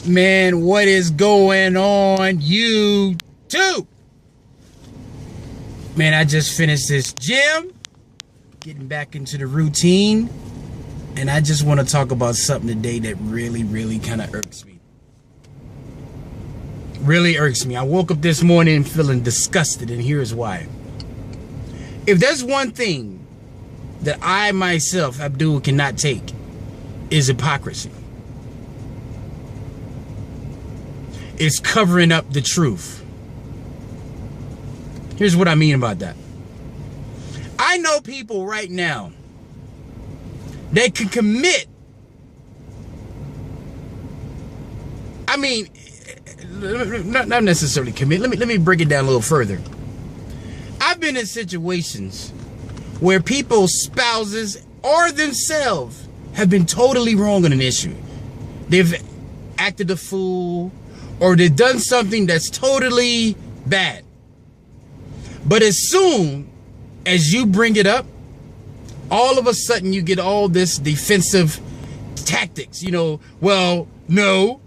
Man, what is going on YouTube? Man, I just finished this gym, getting back into the routine, and I just want to talk about something today that really kind of irks me. Really irks me. I woke up this morning feeling disgusted, and here's why. If there's one thing that I myself, Abdul, cannot take, is hypocrisy. It's covering up the truth. Here's what I mean about that. I know people right now that can commit, I mean, not necessarily commit. Let me break it down a little further. I've been in situations where people's spouses or themselves have been totally wrong on an issue. They've acted a fool, or they've done something that's totally bad. But as soon as you bring it up, all of a sudden you get all this defensive tactics. You know, well, no,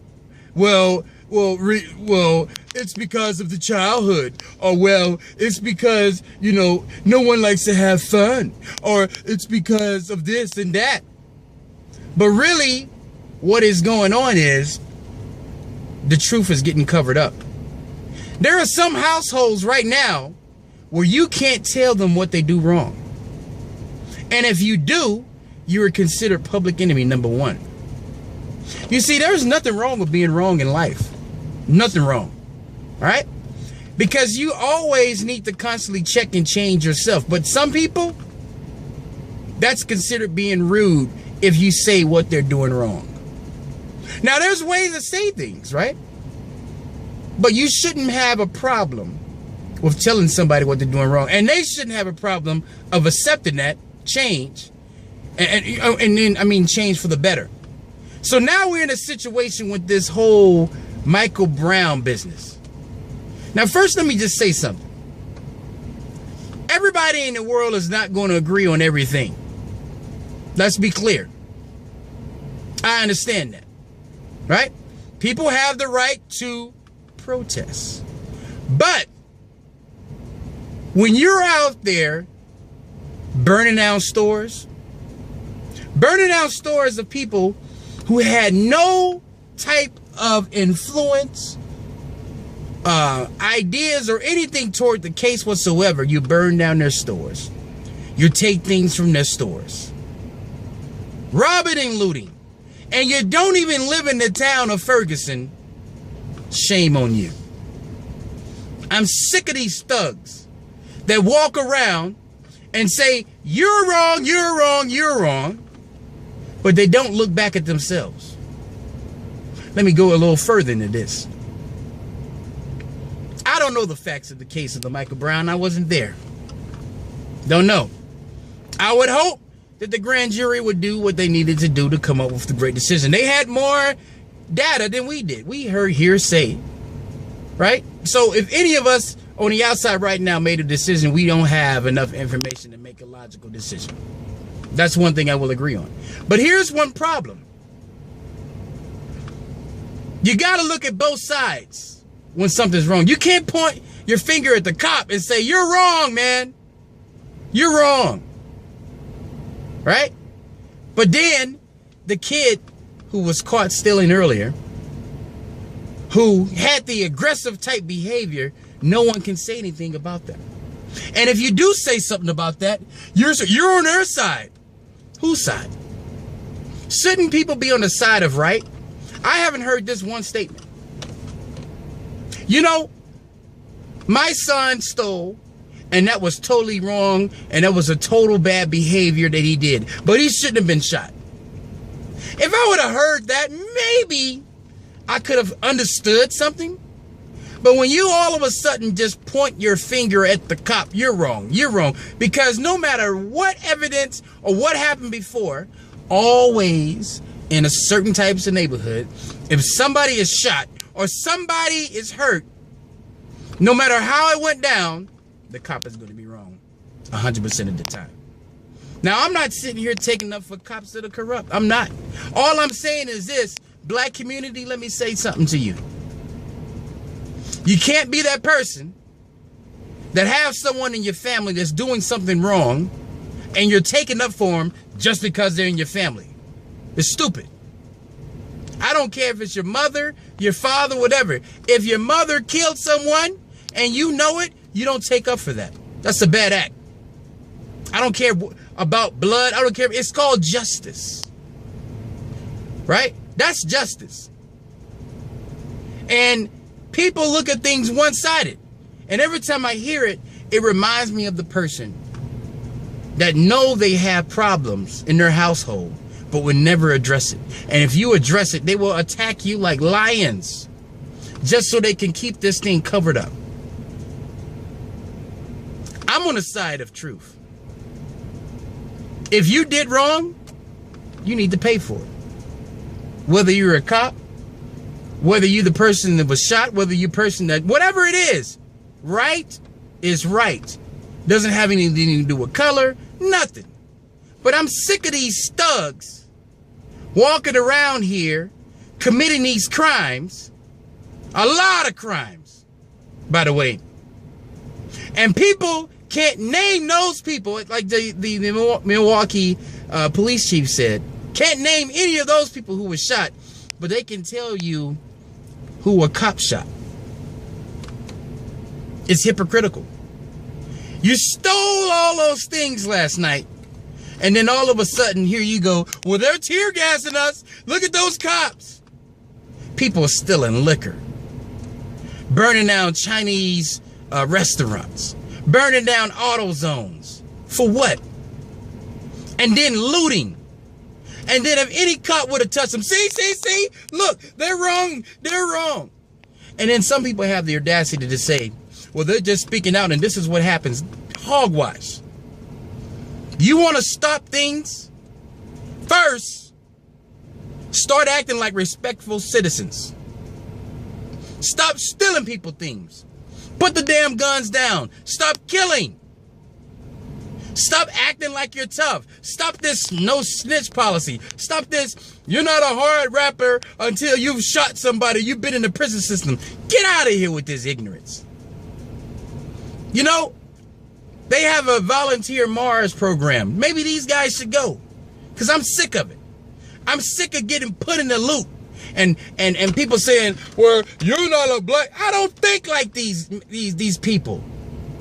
well, it's because of the childhood, or well, it's because, you know, no one likes to have fun, or it's because of this and that. But really, what is going on is the truth is getting covered up. There are some households right now where you can't tell them what they do wrong. And if you do, you are considered public enemy number one. You see, there's nothing wrong with being wrong in life. Nothing wrong. All right? Because you always need to constantly check and change yourself. But some people, that's considered being rude if you say what they're doing wrong. Now, there's ways to say things, right? But you shouldn't have a problem with telling somebody what they're doing wrong. And they shouldn't have a problem of accepting that change. And then, I mean, change for the better. So now we're in a situation with this whole Michael Brown business. Now, first, let me just say something. Everybody in the world is not going to agree on everything. Let's be clear. I understand that. Right? People have the right to protest. But when you're out there burning down stores of people who had no type of influence, ideas, or anything toward the case whatsoever, you burn down their stores. You take things from their stores. Robbing and looting. And you don't even live in the town of Ferguson, shame on you. I'm sick of these thugs that walk around and say, you're wrong, you're wrong, you're wrong, but they don't look back at themselves. Let me go a little further into this. I don't know the facts of the case of the Michael Brown. I wasn't there. Don't know. I would hope that the grand jury would do what they needed to do to come up with the great decision. They had more data than we did. We heard hearsay, right? So if any of us on the outside right now made a decision, we don't have enough information to make a logical decision. That's one thing I will agree on. But here's one problem. You got to look at both sides when something's wrong. You can't point your finger at the cop and say, you're wrong, man. You're wrong. Right? But then the kid who was caught stealing earlier, who had the aggressive type behavior, no one can say anything about that. And if you do say something about that, you're on their side. Whose side? Shouldn't people be on the side of right? I haven't heard this one statement. You know, my son stole, and that was totally wrong, and that was a total bad behavior that he did. But he shouldn't have been shot. If I would have heard that, maybe I could have understood something. But when you all of a sudden just point your finger at the cop, you're wrong. You're wrong. Because no matter what evidence or what happened before, always in a certain types of neighborhood, if somebody is shot or somebody is hurt, no matter how it went down, the cop is going to be wrong 100% of the time. Now, I'm not sitting here taking up for cops that are corrupt. I'm not. All I'm saying is this: black community, let me say something to you. You can't be that person that have someone in your family that's doing something wrong and you're taking up for them just because they're in your family. It's stupid. I don't care if it's your mother, your father, whatever. If your mother killed someone and you know it, you don't take up for that. That's a bad act. I don't care about blood. I don't care. It's called justice. Right? That's justice. And people look at things one-sided. And every time I hear it, it reminds me of the person that know they have problems in their household, but would never address it. And if you address it, they will attack you like lions just so they can keep this thing covered up. I'm on the side of truth. If you did wrong, you need to pay for it. Whether you're a cop, whether you're the person that was shot, whether you're the person that, whatever it is, right is right. Doesn't have anything to do with color, nothing. But I'm sick of these thugs walking around here committing these crimes, a lot of crimes, by the way. And people can't name those people, like the Milwaukee police chief said, can't name any of those people who were shot, but they can tell you who a cop shot. It's hypocritical. You stole all those things last night, and then all of a sudden, here you go, well, they're tear gassing us. Look at those cops. People are stealing liquor, burning down Chinese restaurants, burning down auto zones. For what? And then looting. And then if any cop would have touched them, see, look, they're wrong. And then some people have the audacity to say, well, they're just speaking out and this is what happens. Hogwash. You want to stop things? First, start acting like respectful citizens. Stop stealing people things. Put the damn guns down. Stop killing. Stop acting like you're tough. Stop this no snitch policy. Stop this, you're not a hard rapper until you've shot somebody, you've been in the prison system. Get out of here with this ignorance. You know, they have a volunteer Mars program. Maybe these guys should go, because I'm sick of it. I'm sick of getting put in the loop and people saying, well, you're not a black. I don't think like these people.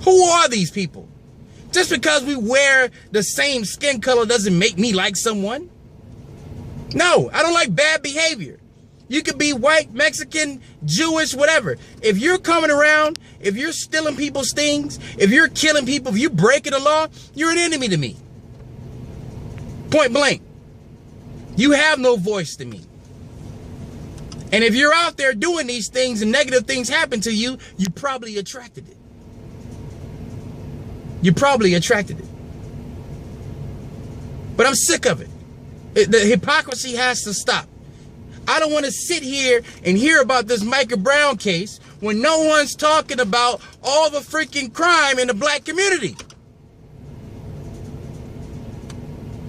Who are these people? Just because we wear the same skin color doesn't make me like someone. No, I don't like bad behavior. You could be white, Mexican, Jewish, whatever. If you're coming around, if you're stealing people's things, if you're killing people, if you're breaking the law, you're an enemy to me. Point blank. You have no voice to me. And if you're out there doing these things and negative things happen to you, you probably attracted it. You probably attracted it. But I'm sick of it. The hypocrisy has to stop. I don't want to sit here and hear about this Micah Brown case when no one's talking about all the freaking crime in the black community.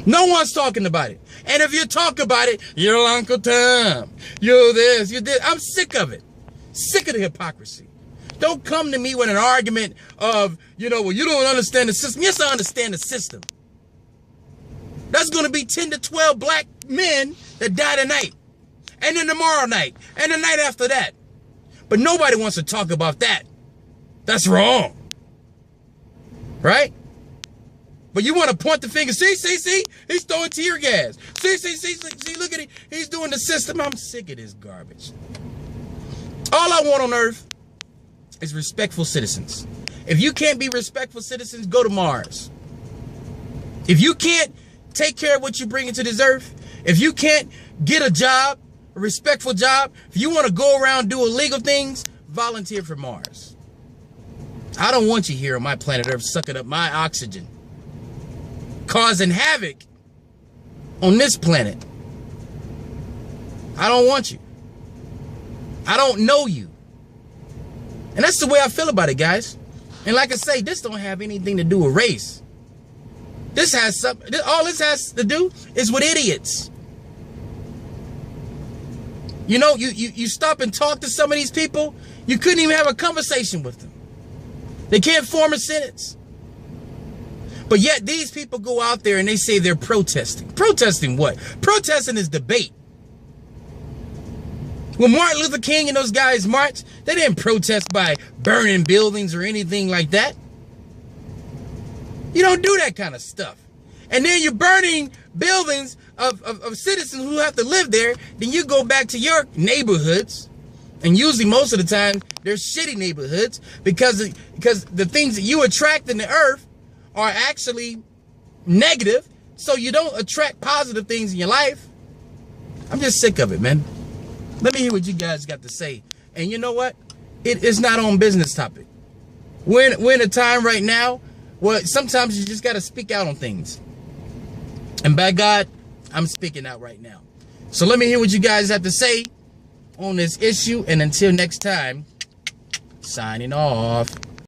No one's talking about it. And if you talk about it, you're Uncle Tom. You're this, you're this. I'm sick of it. Sick of the hypocrisy. Don't come to me with an argument of, well, you don't understand the system. Yes, I understand the system. That's going to be 10 to 12 black men that die tonight. And then tomorrow night. And the night after that. But nobody wants to talk about that. That's wrong. Right? But you want to point the finger. See? He's throwing tear gas. See, look at it. He's doing the system. I'm sick of this garbage. All I want on earth is respectful citizens. If you can't be respectful citizens, go to Mars. If you can't take care of what you bring into this earth, if you can't get a job, a respectful job, if you want to go around doing illegal things, volunteer for Mars. I don't want you here on my planet Earth sucking up my oxygen, causing havoc on this planet. I don't want you. I don't know you. And that's the way I feel about it, guys. And like I say, this don't have anything to do with race. This has something, all this has to do is with idiots. You know, you stop and talk to some of these people, you couldn't even have a conversation with them. They can't form a sentence. But yet these people go out there and they say they're protesting. Protesting what? Protesting is debate. When Martin Luther King and those guys marched, they didn't protest by burning buildings or anything like that. You don't do that kind of stuff. And then you're burning buildings of citizens who have to live there. Then you go back to your neighborhoods. And usually most of the time, they're shitty neighborhoods because the things that you attract in the earth are actually negative. So you don't attract positive things in your life. I'm just sick of it, man. Let me hear what you guys got to say. And you know what? It is not on business topic. We're in a time right now where sometimes you just got to speak out on things. And by God, I'm speaking out right now. So let me hear what you guys have to say on this issue. And until next time, signing off.